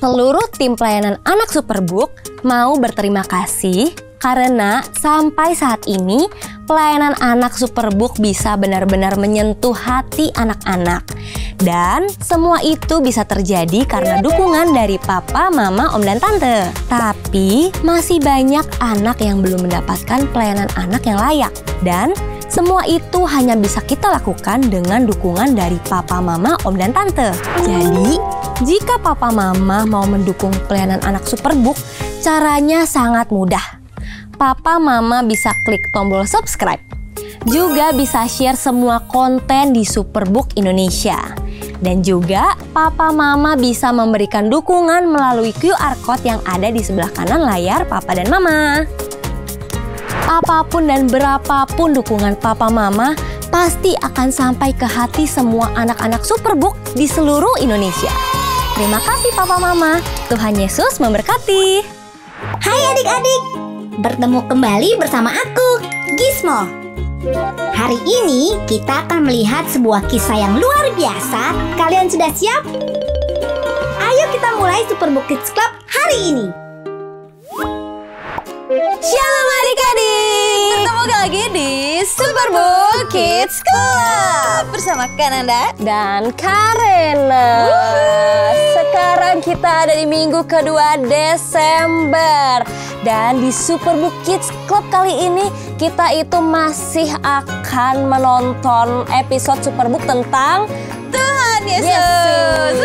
seluruh tim pelayanan anak Superbook mau berterima kasih karena sampai saat ini pelayanan anak Superbook bisa benar-benar menyentuh hati anak-anak. Dan semua itu bisa terjadi karena dukungan dari papa, mama, om, dan tante. Tapi masih banyak anak yang belum mendapatkan pelayanan anak yang layak. Dan semua itu hanya bisa kita lakukan dengan dukungan dari papa, mama, om, dan tante. Jadi, jika papa, mama mau mendukung pelayanan anak Superbook, caranya sangat mudah. Papa, mama bisa klik tombol subscribe. Juga bisa share semua konten di Superbook Indonesia. Dan juga papa, mama bisa memberikan dukungan melalui QR Code yang ada di sebelah kanan layar papa dan mama. Apapun dan berapapun dukungan papa mama pasti akan sampai ke hati semua anak-anak Superbook di seluruh Indonesia. Terima kasih papa mama. Tuhan Yesus memberkati. Hai adik-adik, bertemu kembali bersama aku, Gizmo. Hari ini kita akan melihat sebuah kisah yang luar biasa. Kalian sudah siap? Ayo kita mulai Superbook Kids Club hari ini. Shalom adik-adik, bertemu lagi di Superbook Kids Club bersama Kananda dan Karena. Sekarang kita ada di minggu kedua Desember. Dan di Superbook Kids Club kali ini kita itu masih akan menonton episode Superbook tentang Tuhan Yesus.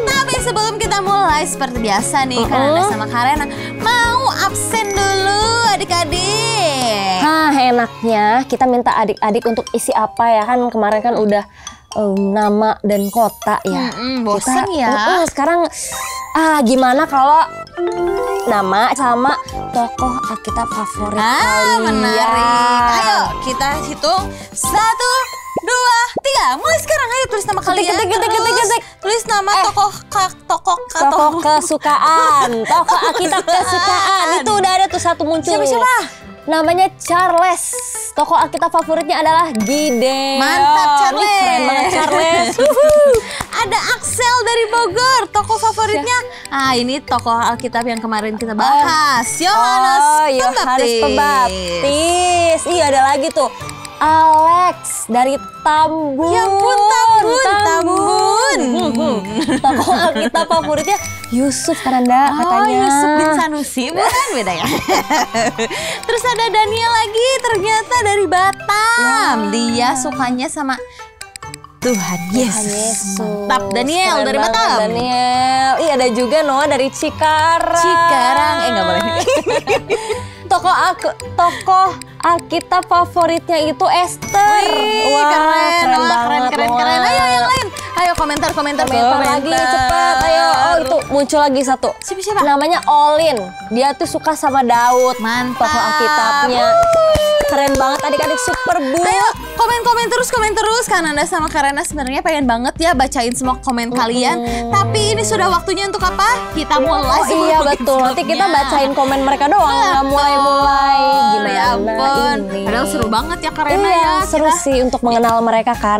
Tapi sebelum kita mulai seperti biasa nih, Kananda sama Karena mau absen dulu adik-adik. Enaknya kita minta adik-adik untuk isi apa ya, kan kemarin kan udah nama dan kota ya. Bosan ya. Sekarang gimana kalau nama sama tokoh Alkitab favorit kalian? Menarik. Ayo kita hitung 1, 2, 3. Mulai sekarang, ayo tulis nama kalian. Ketik. Tulis nama tokoh kesukaan. Tokoh Alkitab kesukaan. Itu udah ada tuh satu muncul. Siapa? Namanya Charles. Tokoh Alkitab favoritnya adalah Gideon. Mantap Charles. Keren banget Charles. Ada Axel dari Bogor. Tokoh favoritnya. Ini tokoh Alkitab yang kemarin kita bahas. Yohanes Pembaptis. Iya, ada lagi tuh. Alex dari Tambun. Ya ampun, Tambun. Tokoh Alkitab favoritnya Yusuf Kananda katanya. Yusuf bin Sanusi, bukan beda ya. Terus ada Daniel lagi, ternyata dari Batam. Dia sukanya sama Tuhan Yesus. Mantap, Daniel dari Batam. Daniel. Iya, ada juga Noah dari Cikarang. Nggak boleh. Tokoh Alkitab favoritnya itu Esther. Keren. Ayo yang lain. Ayo komentar lagi cepet. Ayo. Itu muncul lagi satu. Siapa? Namanya Olin. Dia tuh suka sama Daud. Mantap. Tokoh Alkitabnya. Keren banget adik-adik Superbook. Ayo komen terus Kananda sama Karena sebenarnya pengen banget ya bacain semua komen kalian. Tapi ini sudah waktunya untuk apa? Kita mulai. Iya betul. Nanti kita bacain komen mereka doang. Nggak mulai. Gimana ya ampun. ini? Padahal seru banget ya Karena ya. Seru sih untuk mengenal mereka kan.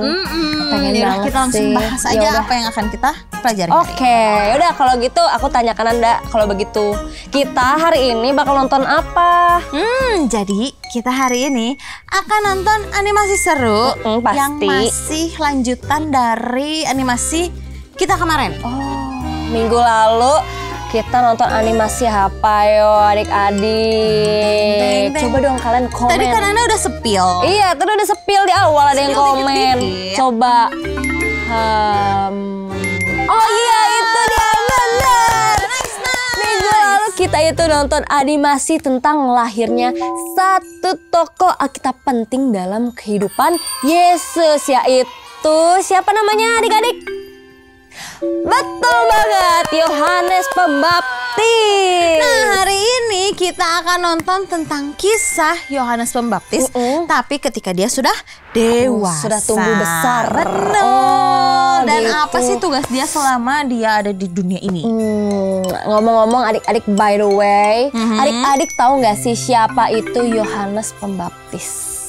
Pengen banget kita langsung sih. bahas aja apa yang akan kita pelajari. Oke, yaudah kalau gitu aku tanya Kananda, kalau begitu kita hari ini bakal nonton apa? Jadi kita hari ini akan nonton animasi seru pasti. yang masih lanjutan dari animasi kita kemarin. Minggu lalu kita nonton animasi apa yo adik-adik? Coba dong kalian komen. Tadi Kananda udah sepil. Iya, tadi udah sepil di awal ada yang komen. Dikit-dikit. Coba. Oh iya, itu dia benar. Minggu lalu kita itu nonton animasi tentang lahirnya satu tokoh Alkitab penting dalam kehidupan Yesus, yaitu siapa namanya adik-adik? Betul banget, Yohanes Pembaptis. Nah, hari ini kita akan nonton tentang kisah Yohanes Pembaptis, tapi ketika dia sudah dewasa, sudah tumbuh besar. Benar. Dan gitu. apa sih tugas dia selama dia ada di dunia ini? Ngomong-ngomong adik-adik, by the way, adik-adik tahu nggak sih siapa itu Yohanes Pembaptis?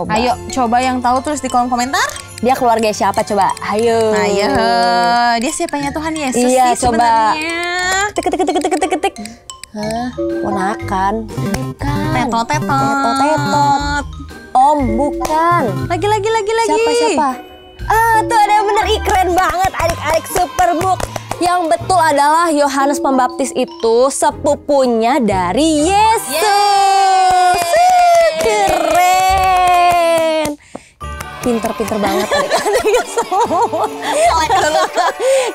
Ayo coba yang tahu tulis di kolom komentar. Dia keluarga siapa coba? Ayo. Ayo, dia siapanya Tuhan Yesus Iya, sih coba. sebenarnya. Ketik. Hah, ponakan. Bukan. Tetot. Tetot. Om, bukan. Lagi. Siapa? Tuh ada yang bener. Ih, keren banget adik-adik Superbook. Yang betul adalah Yohanes Pembaptis itu sepupunya dari Yesus. Keren. Pinter banget adik-adik semua.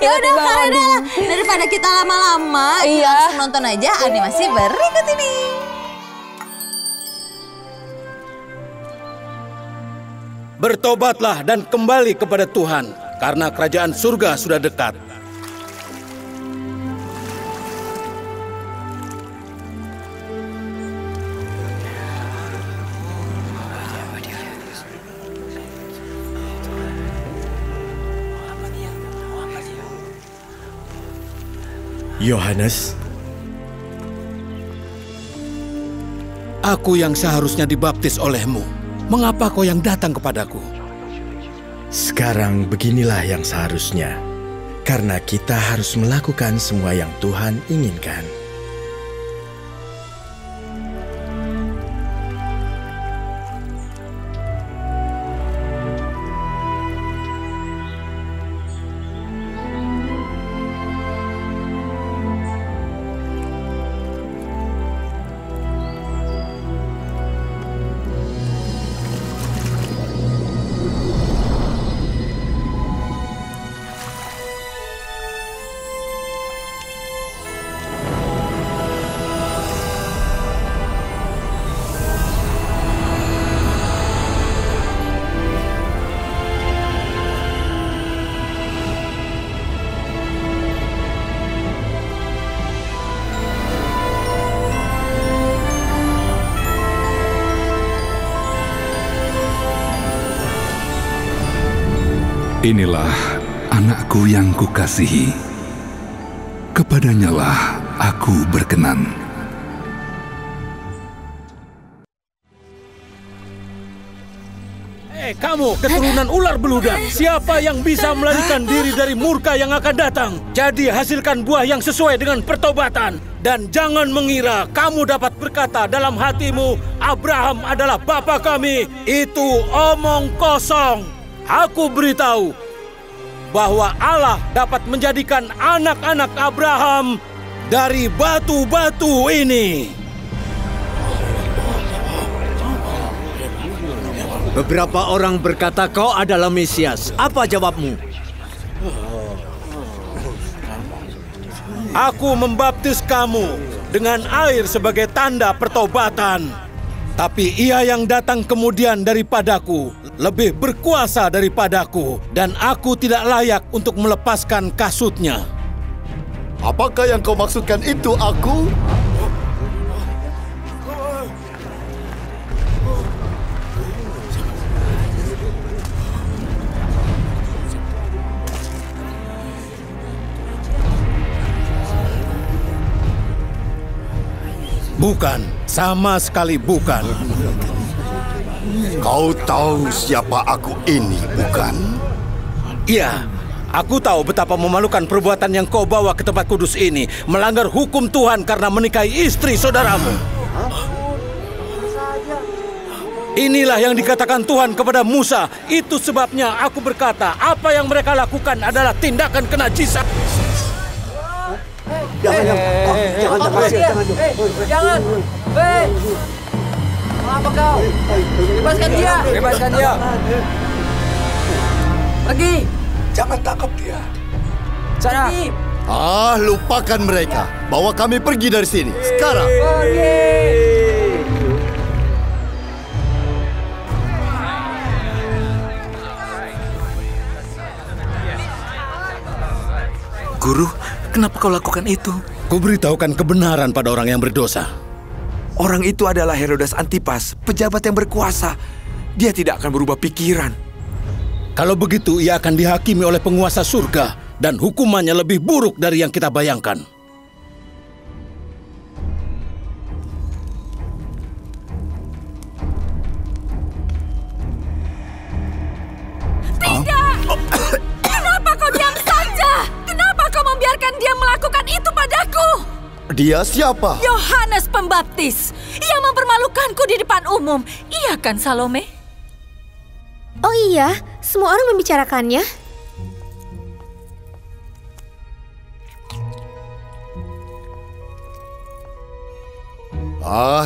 Ya udah karena daripada kita lama-lama, kita langsung nonton aja animasi berikut ini. Bertobatlah dan kembali kepada Tuhan, karena kerajaan surga sudah dekat. Yohanes, aku yang seharusnya dibaptis olehmu. Mengapa kau yang datang kepadaku? sekarang beginilah yang seharusnya, karena kita harus melakukan semua yang Tuhan inginkan. Inilah anakku yang kukasihi. Kepadanyalah aku berkenan. Kamu keturunan ular beludak. Siapa yang bisa melarikan diri dari murka yang akan datang? Jadi hasilkan buah yang sesuai dengan pertobatan. Dan jangan mengira kamu dapat berkata dalam hatimu, Abraham adalah bapa kami. Itu omong kosong. Aku beritahu bahwa Allah dapat menjadikan anak-anak Abraham dari batu-batu ini. Beberapa orang berkata kau adalah Mesias. Apa jawabmu? Aku membaptis kamu dengan air sebagai tanda pertobatan. Tapi ia yang datang kemudian daripadaku lebih berkuasa daripadaku, dan aku tidak layak untuk melepaskan kasutnya. Apakah yang kau maksudkan itu, aku? Bukan, sama sekali bukan. Kau tahu siapa aku ini, bukan? Iya, aku tahu betapa memalukan perbuatan yang kau bawa ke tempat kudus ini. Melanggar hukum Tuhan karena menikahi istri saudaramu. Inilah yang dikatakan Tuhan kepada Musa. Itu sebabnya aku berkata, apa yang mereka lakukan adalah tindakan kenajisan. Jangan. Apa kau? Bebaskan dia. Pergi. Jangan tangkap dia. Sana. Lupakan mereka. Bawa kami pergi dari sini. Sekarang. Guru, kenapa kau lakukan itu? Kuberitahukan kebenaran pada orang yang berdosa. Orang itu adalah Herodes Antipas, pejabat yang berkuasa. Dia tidak akan berubah pikiran. Kalau begitu, ia akan dihakimi oleh penguasa surga, dan hukumannya lebih buruk dari yang kita bayangkan. membiarkan dia melakukan itu padaku? Dia siapa? Yohanes Pembaptis. Ia mempermalukanku di depan umum. Iya kan, Salome? Oh iya, semua orang membicarakannya.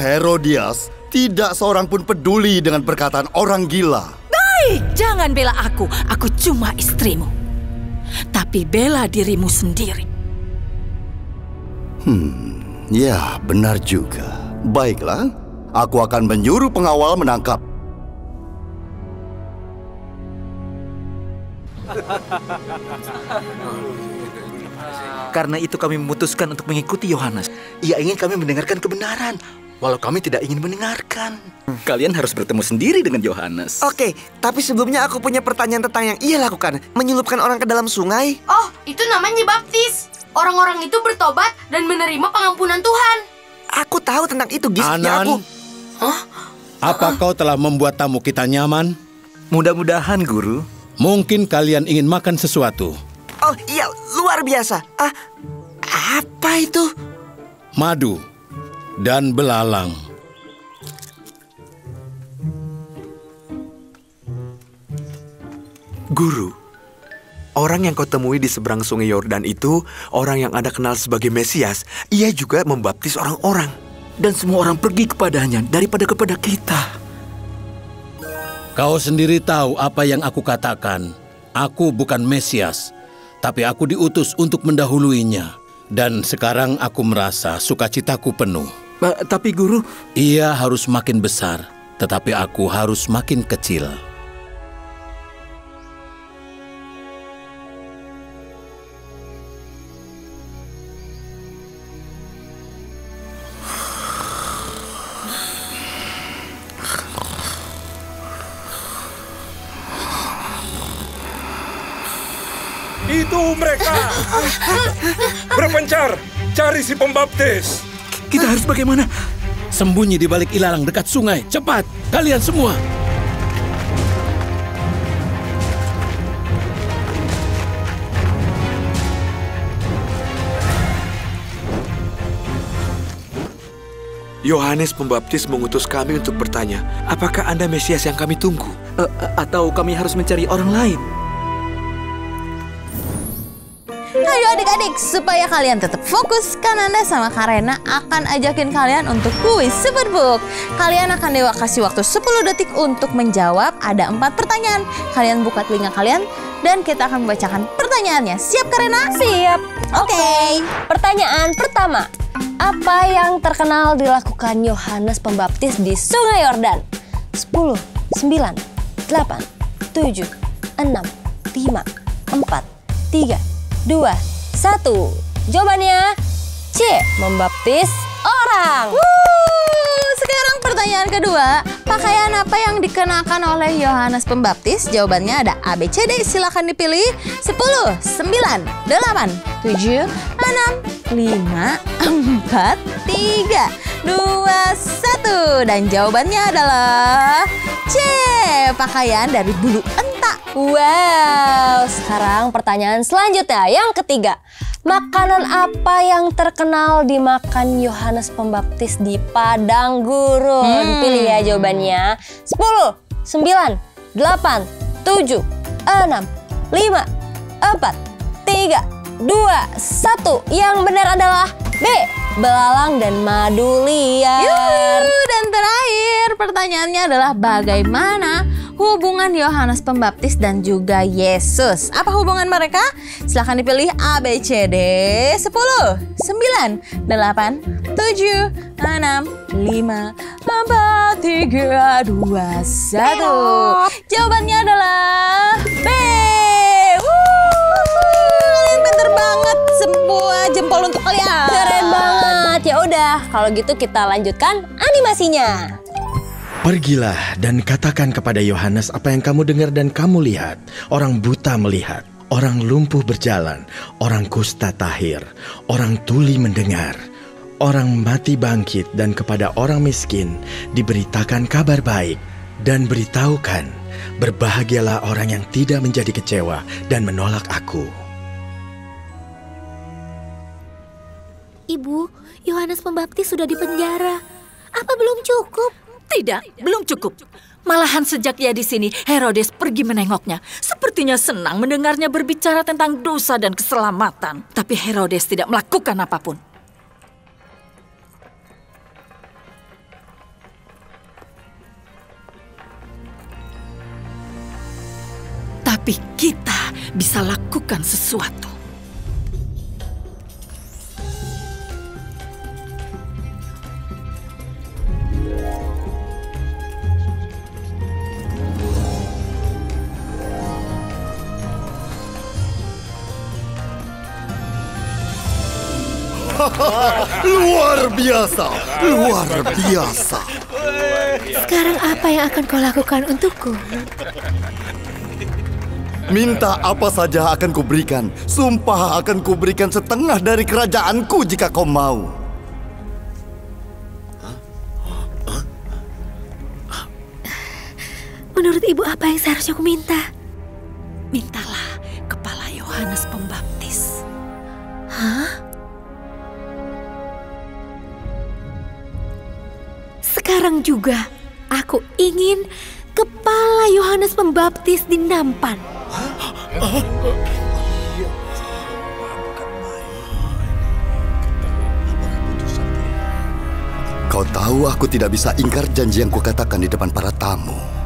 Herodias, tidak seorang pun peduli dengan perkataan orang gila. Baik, jangan bela aku. Aku cuma istrimu. Tapi bela dirimu sendiri. Ya, benar juga. Baiklah, aku akan menyuruh pengawal menangkap. Karena itu kami memutuskan untuk mengikuti Yohanes. Ia ingin kami mendengarkan kebenaran, walau kami tidak ingin mendengarkan. Kalian harus bertemu sendiri dengan Yohanes. Oke, tapi sebelumnya aku punya pertanyaan tentang yang ia lakukan. Menyelupkan orang ke dalam sungai. Oh, itu namanya baptis. Orang-orang itu bertobat dan menerima pengampunan Tuhan. Aku tahu tentang itu, Gis. Anan, apa kau telah membuat tamu kita nyaman? Mudah-mudahan, Guru. Mungkin kalian ingin makan sesuatu. Oh iya, luar biasa. Apa itu? Madu dan belalang. Guru, orang yang kau temui di seberang sungai Yordan itu orang yang Anda kenal sebagai Mesias. Ia juga membaptis orang-orang. Dan semua orang pergi kepadanya daripada kepada kita. Kau sendiri tahu apa yang aku katakan. Aku bukan Mesias, tapi aku diutus untuk mendahuluinya. Dan sekarang aku merasa sukacitaku penuh. Tapi Guru, ia harus makin besar, tetapi aku harus makin kecil. Itu mereka! Berpencar! Cari si pembaptis! Kita harus bagaimana? Sembunyi di balik ilalang dekat sungai. Cepat, kalian semua! Yohanes Pembaptis mengutus kami untuk bertanya, apakah Anda Mesias yang kami tunggu? Atau kami harus mencari orang lain? Ayo adik-adik, supaya kalian tetap fokus, Kananda sama Karena akan ajakin kalian untuk kuis Superbook. Kalian akan Dewa kasih waktu 10 detik untuk menjawab. Ada 4 pertanyaan. Kalian buka telinga kalian dan kita akan membacakan pertanyaannya. Siap Karena? Siap. Oke. Pertanyaan pertama. Apa yang terkenal dilakukan Yohanes Pembaptis di Sungai Yordan? 10, 9, 8, 7, 6, 5, 4, 3, 2, 1. Jawabannya C. Membaptis orang. Sekarang pertanyaan kedua. Pakaian apa yang dikenakan oleh Yohanes Pembaptis? Jawabannya ada A, B, C, D. Silakan dipilih. 10, 9, 8, 7, 6, 5, 4, 3, 2, 1. Dan jawabannya adalah C. Pakaian dari bulu unta. Wow, sekarang pertanyaan selanjutnya yang ketiga. Makanan apa yang terkenal dimakan Yohanes Pembaptis di padang gurun? Pilih ya jawabannya. 10, 9, 8, 7, 6, 5, 4, 3, 2, 1. Yang benar adalah B. Belalang dan madu liar. Dan terakhir pertanyaannya adalah bagaimana hubungan Yohanes Pembaptis dan juga Yesus? Apa hubungan mereka? Silahkan dipilih A, B, C, D. 10, 9, 8, 7, 6, 5, 4, 3, 2, 1. Jawabannya adalah B. Kalian pinter banget. Semua jempol untuk kalian. Keren banget. Ya udah, kalau gitu kita lanjutkan animasinya. Pergilah dan katakan kepada Yohanes apa yang kamu dengar dan kamu lihat. Orang buta melihat, orang lumpuh berjalan, orang kusta tahir, orang tuli mendengar, orang mati bangkit, dan kepada orang miskin diberitakan kabar baik. Dan beritahukan, berbahagialah orang yang tidak menjadi kecewa dan menolak aku. Ibu, Yohanes Pembaptis sudah dipenjara. Apa belum cukup? Tidak, belum cukup. Malahan sejak ia di sini, Herodes pergi menengoknya. Sepertinya senang mendengarnya berbicara tentang dosa dan keselamatan. Tapi Herodes tidak melakukan apapun. Tapi kita bisa lakukan sesuatu. Luar biasa, luar biasa. Sekarang apa yang akan kau lakukan untukku? Minta apa saja akan kuberikan. Sumpah akan kuberikan setengah dari kerajaanku jika kau mau. Menurut ibu apa yang seharusnya aku minta? Mintalah kepala Yohanes Pembaptis. Hah? Sekarang juga aku ingin kepala Yohanes Pembaptis di nampan. Kau tahu aku tidak bisa ingkar janji yang kukatakan di depan para tamu.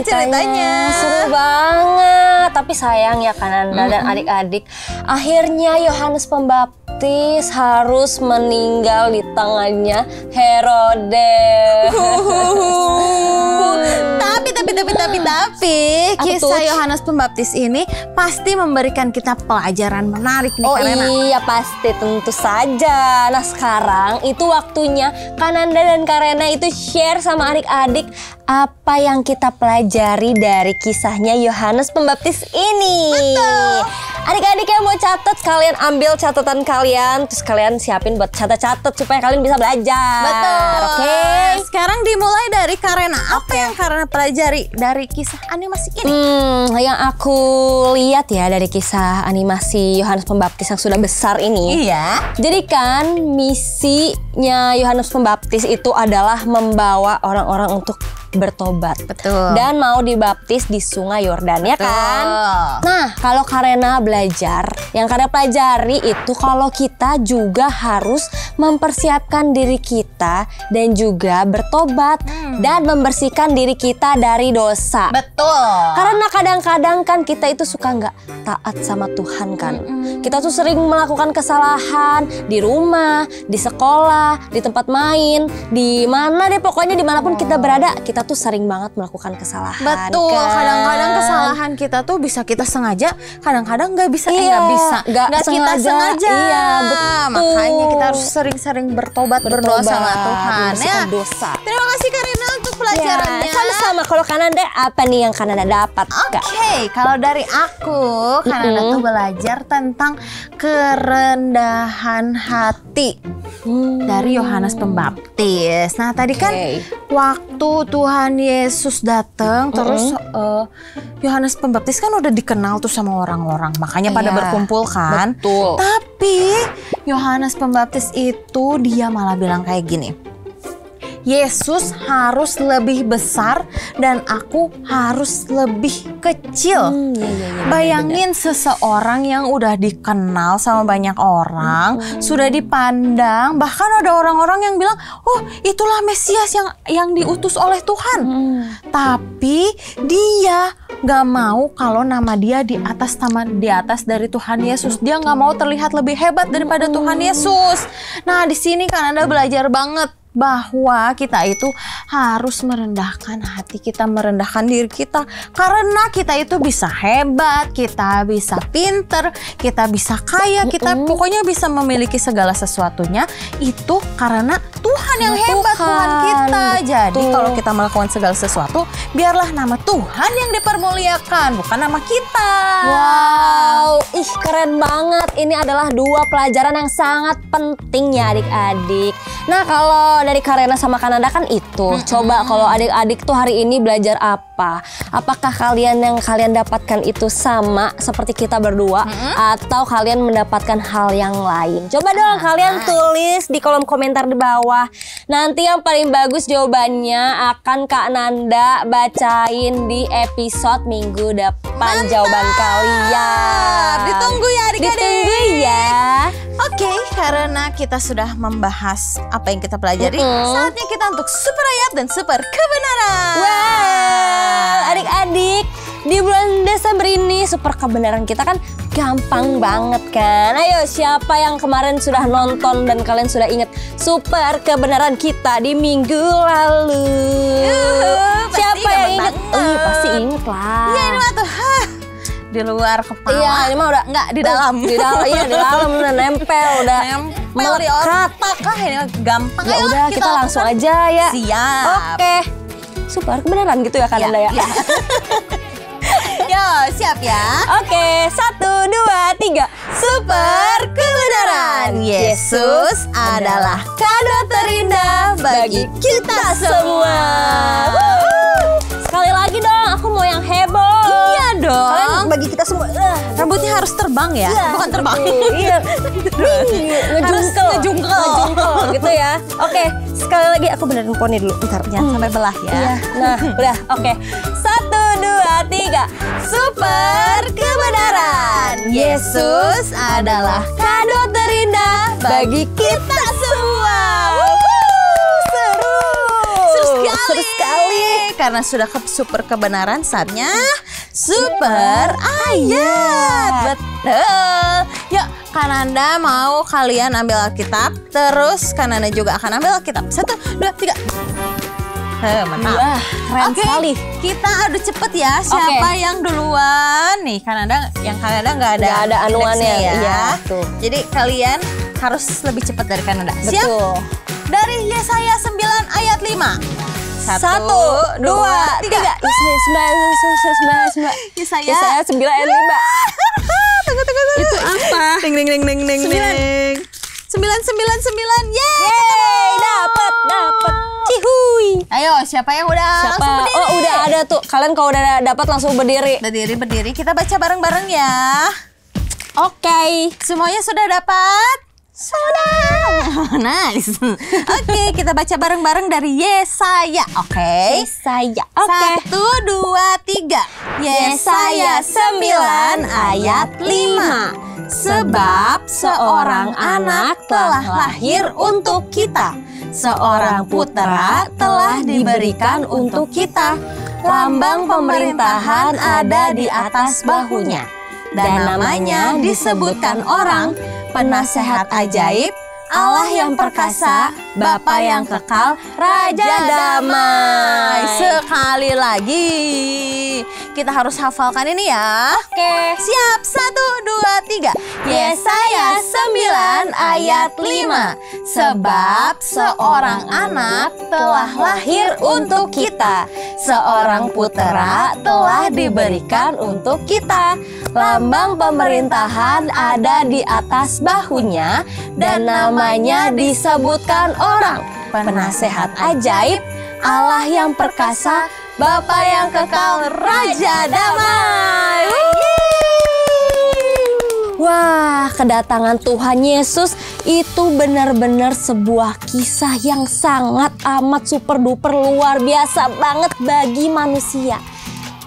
Ceritanya seru banget. Tapi sayang ya Kananda dan adik-adik, akhirnya Yohanes Pembaptis harus meninggal di tangannya Herodes. Tapi kisah Yohanes Pembaptis ini pasti memberikan kita pelajaran menarik nih, Karena. Iya pasti, tentu saja. Nah sekarang itu waktunya Kananda dan Karena itu share sama adik-adik apa yang kita pelajari dari kisahnya Yohanes Pembaptis ini. Betul. Adik-adik yang mau catat, kalian ambil catatan kalian, terus kalian siapin buat catat-catat supaya kalian bisa belajar. Betul. Oke. Sekarang dimulai dari Karena. Apa yang Karena pelajari dari kisah animasi ini? Yang aku lihat ya dari kisah animasi Yohanes Pembaptis yang sudah besar ini. Iya. Jadi kan misinya Yohanes Pembaptis itu adalah membawa orang-orang untuk bertobat. Betul. Dan mau dibaptis di Sungai Yordan, ya kan? Nah, kalau Karena belajar, yang Karena pelajari itu kalau kita juga harus mempersiapkan diri kita dan juga bertobat dan membersihkan diri kita dari dosa. Betul. Karena kadang-kadang kan kita itu suka nggak taat sama Tuhan kan. Kita tuh sering melakukan kesalahan di rumah, di sekolah, di tempat main, di mana deh pokoknya dimanapun kita berada, kita tuh sering banget melakukan kesalahan. Betul. Kan? Kadang-kadang kesalahan kita tuh bisa kita sengaja, kadang-kadang nggak bisa. Iya, nggak kita sengaja. Iya, betul. Makanya kita harus sering-sering bertobat, berdoa sama Tuhan. Ya. Dosa. Terima kasih Karina untuk pelajarannya. Ya, sama-sama. Kalau Kananda apa nih yang Kananda dapat? Oke, kalau dari aku, Kananda tuh belajar tentang kerendahan hati dari Yohanes Pembaptis. Nah, tadi kan waktu Tuhan Yesus datang, terus Yohanes Pembaptis kan udah dikenal tuh sama orang-orang, makanya pada berkumpul kan. Betul. Tapi Yohanes Pembaptis itu dia malah bilang kayak gini. Yesus harus lebih besar dan aku harus lebih kecil. Bayangin seseorang yang udah dikenal sama banyak orang, sudah dipandang, bahkan ada orang-orang yang bilang, oh itulah Mesias yang diutus oleh Tuhan. Tapi dia nggak mau kalau nama dia di atas dari Tuhan Yesus. Dia nggak mau terlihat lebih hebat daripada Tuhan Yesus. Nah di sini kan Anda belajar banget bahwa kita itu harus merendahkan hati kita, merendahkan diri kita. Karena kita itu bisa hebat, kita bisa pinter, kita bisa kaya, kita pokoknya bisa memiliki segala sesuatunya. Itu karena Tuhan yang hebat, Tuhan kita. Jadi kalau kita melakukan segala sesuatu, biarlah nama Tuhan yang dipermuliakan, bukan nama kita. Wow, ih keren banget. Ini adalah 2 pelajaran yang sangat penting ya adik-adik. Nah kalau dari Karena sama Kananda kan itu. Coba kalau adik-adik tuh hari ini belajar apa? Apakah kalian yang kalian dapatkan itu sama seperti kita berdua? Atau kalian mendapatkan hal yang lain? Coba dong kalian tulis di kolom komentar di bawah. Nanti yang paling bagus jawabannya akan Kak Nanda bacain di episode minggu depan. Jawaban kalian. Ditunggu ya adik-adik. Ditunggu ya. Oke, karena kita sudah membahas apa yang kita pelajari, saatnya kita untuk super ayat dan super kebenaran. Wow, adik-adik, di bulan Desember ini super kebenaran kita kan gampang banget kan. Ayo, siapa yang kemarin sudah nonton dan kalian sudah ingat super kebenaran kita di minggu lalu? Siapa yang ingat? Pasti ingat lah. Iya, ini mah tuh. Di luar kepala. Iya, ini mah udah nggak di dalam. Di dalam, iya di dalam udah nempel, udah nempel di otak. Ini gampang. Ya udah kita langsung aja ya. Siap. Oke. Super kebenaran gitu ya Kananda ya. Yo, siap ya. Oke, 1, 2, 3. Super kebenaran. Yesus adalah kado terindah bagi kita semua. Sekali lagi dong, aku mau yang heboh. Iya dong. Kalian bagi kita semua. Rambutnya harus terbang ya, bukan terbang. Iya. Ngejungkel gitu ya. Oke, sekali lagi aku benerin poni dulu. Bentar, jangan sampai belah ya. Iya. Nah, udah. Oke. 1, 2, 3. Super kebenaran. Yesus adalah kado terindah bagi kita semua. Seru sekali. Karena sudah ke super kebenaran, saatnya super ayat. Betul. Yuk, Kananda mau kalian ambil Alkitab, terus Kananda juga akan ambil Alkitab. 1, 2, 3. Mantap. Wah, keren sekali. Kita adu cepet ya. Siapa yang duluan? Nih, Kananda nggak ada anuannya ya. Tuh. Jadi kalian harus lebih cepat dari Kananda. Siap? Dari Yesaya 9 ayat 5. 1, 2, 3. Yesaya 9 ayat 5. Tunggu. Itu apa? Ding. 9. Yeay, dapat. Cihuy. Ayo, siapa yang udah langsung berdiri? Oh, udah ada tuh. Kalian kalau udah dapat langsung berdiri. Berdiri. Kita baca bareng-bareng ya. Oke. Semuanya sudah dapat? Sudah. Nice. Oke, kita baca bareng-bareng dari Yesaya. Oke. Yesaya. 1, 2, 3. Yesaya 9 ayat 5. Sebab seorang anak telah lahir untuk kita, seorang putra telah diberikan untuk kita. Lambang pemerintahan ada di atas bahunya, dan namanya disebutkan orang Penasehat Ajaib, Allah yang perkasa, Bapa yang kekal, Raja Damai. Sekali lagi kita harus hafalkan ini ya. Oke. Siap, 1, 2, 3. Yesaya 9 ayat 5. Sebab seorang anak telah lahir untuk kita, seorang putera telah diberikan untuk kita. Lambang pemerintahan ada di atas bahunya, dan namanya disebutkan orang Penasehat Ajaib, Allah yang perkasa, Bapa yang kekal, Raja Damai. Wah, kedatangan Tuhan Yesus itu benar-benar sebuah kisah yang sangat amat super duper luar biasa banget bagi manusia.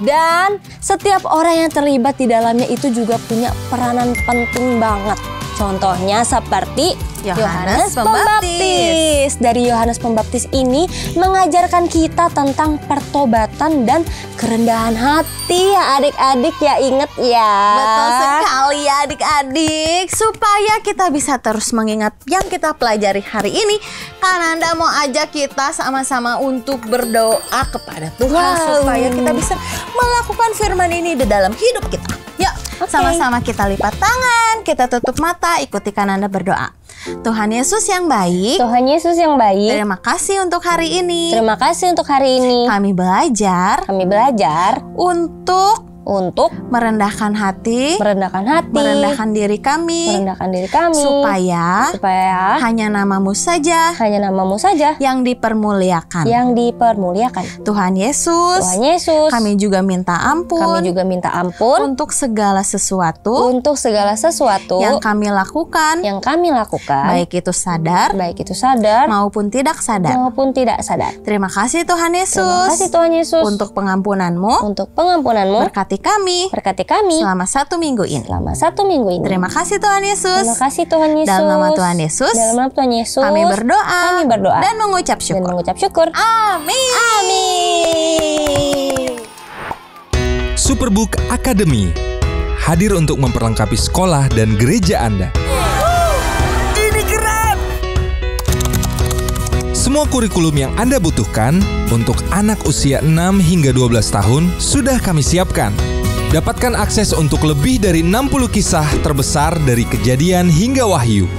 Dan setiap orang yang terlibat di dalamnya itu juga punya peranan penting banget. Contohnya seperti Yohanes Pembaptis. Dari Yohanes Pembaptis ini mengajarkan kita tentang pertobatan dan kerendahan hati ya adik-adik ya, inget ya. Betul sekali ya adik-adik. Supaya kita bisa terus mengingat yang kita pelajari hari ini, Kananda mau ajak kita sama-sama untuk berdoa kepada Tuhan supaya kita bisa melakukan firman ini di dalam hidup kita. Yuk, sama-sama kita lipat tangan, kita tutup mata, ikuti Kananda berdoa. Tuhan Yesus yang baik. Tuhan Yesus yang baik. Terima kasih untuk hari ini. Terima kasih untuk hari ini. Kami belajar untuk merendahkan hati, merendahkan diri kami, supaya hanya namamu saja, yang dipermuliakan. Tuhan Yesus, kami juga minta ampun, untuk segala sesuatu, yang kami lakukan, baik itu sadar, maupun tidak sadar. Terima kasih Tuhan Yesus, untuk pengampunanmu, berkati kami selama satu minggu ini. Terima kasih Tuhan Yesus. Dalam nama Tuhan Yesus, kami berdoa, dan mengucap syukur. Amin. Superbook Academy hadir untuk memperlengkapi sekolah dan gereja Anda. Ini keren! Semua kurikulum yang Anda butuhkan untuk anak usia 6 hingga 12 tahun sudah kami siapkan. Dapatkan akses untuk lebih dari 60 kisah terbesar dari Kejadian hingga Wahyu.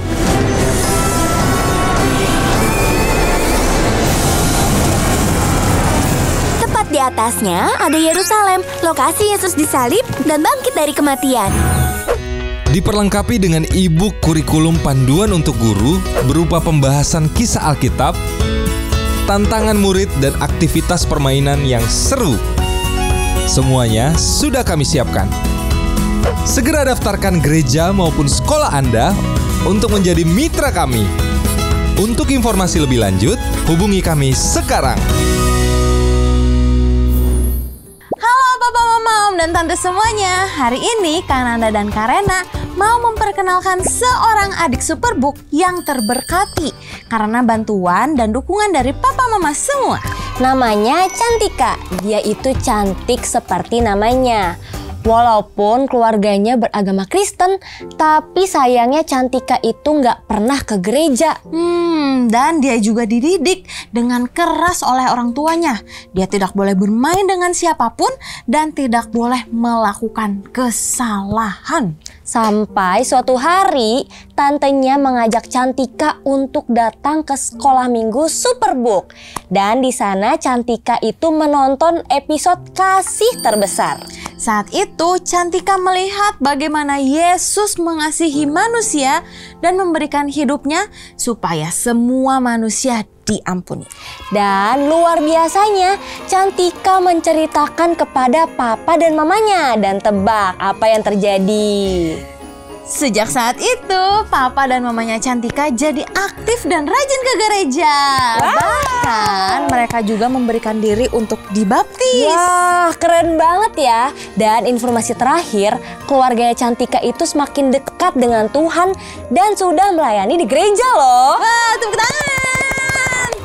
Tepat di atasnya ada Yerusalem, lokasi Yesus disalib dan bangkit dari kematian. Diperlengkapi dengan e-book kurikulum panduan untuk guru berupa pembahasan kisah Alkitab, tantangan murid dan aktivitas permainan yang seru. Semuanya sudah kami siapkan. Segera daftarkan gereja maupun sekolah Anda untuk menjadi mitra kami. Untuk informasi lebih lanjut, hubungi kami sekarang. Halo Papa, Mama, Om, dan Tante semuanya. Hari ini Kananda dan Karena mau memperkenalkan seorang adik Superbook yang terberkati karena bantuan dan dukungan dari Papa Mama semua. Namanya Cantika. Dia itu cantik seperti namanya. Walaupun keluarganya beragama Kristen, tapi sayangnya Cantika itu nggak pernah ke gereja. Dan dia juga dididik dengan keras oleh orang tuanya. Dia tidak boleh bermain dengan siapapun dan tidak boleh melakukan kesalahan. Sampai suatu hari, tantenya mengajak Cantika untuk datang ke sekolah minggu Superbook. Dan di sana Cantika itu menonton episode Kasih Terbesar. Saat itu Cantika melihat bagaimana Yesus mengasihi manusia dan memberikan hidupnya supaya semua manusia diampuni. Dan luar biasanya, Cantika menceritakan kepada papa dan mamanya. Dan tebak apa yang terjadi? Sejak saat itu, papa dan mamanya Cantika jadi aktif dan rajin ke gereja. Bahkan mereka juga memberikan diri untuk dibaptis. Wah, keren banget ya. Dan informasi terakhir, keluarganya Cantika itu semakin dekat dengan Tuhan dan sudah melayani di gereja loh. Wah, tepuk tangan.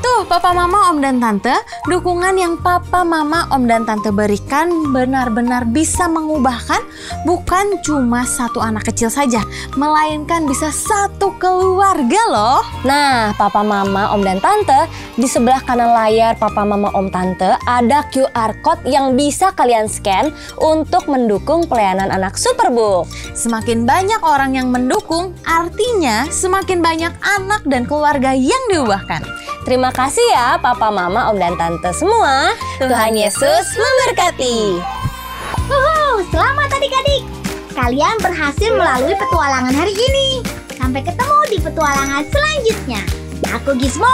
Tuh, Papa, Mama, Om, dan Tante, dukungan yang Papa, Mama, Om, dan Tante berikan benar-benar bisa mengubahkan bukan cuma satu anak kecil saja, melainkan bisa satu keluarga loh. Nah, Papa, Mama, Om, dan Tante, di sebelah kanan layar Papa, Mama, Om, Tante ada QR Code yang bisa kalian scan untuk mendukung pelayanan anak Superbook. Semakin banyak orang yang mendukung, artinya semakin banyak anak dan keluarga yang diubahkan. Terima kasih ya Papa, Mama, Om, dan Tante semua. Tuhan Yesus memberkati. Selamat adik-adik. Kalian berhasil melalui petualangan hari ini. Sampai ketemu di petualangan selanjutnya. Aku Gizmo,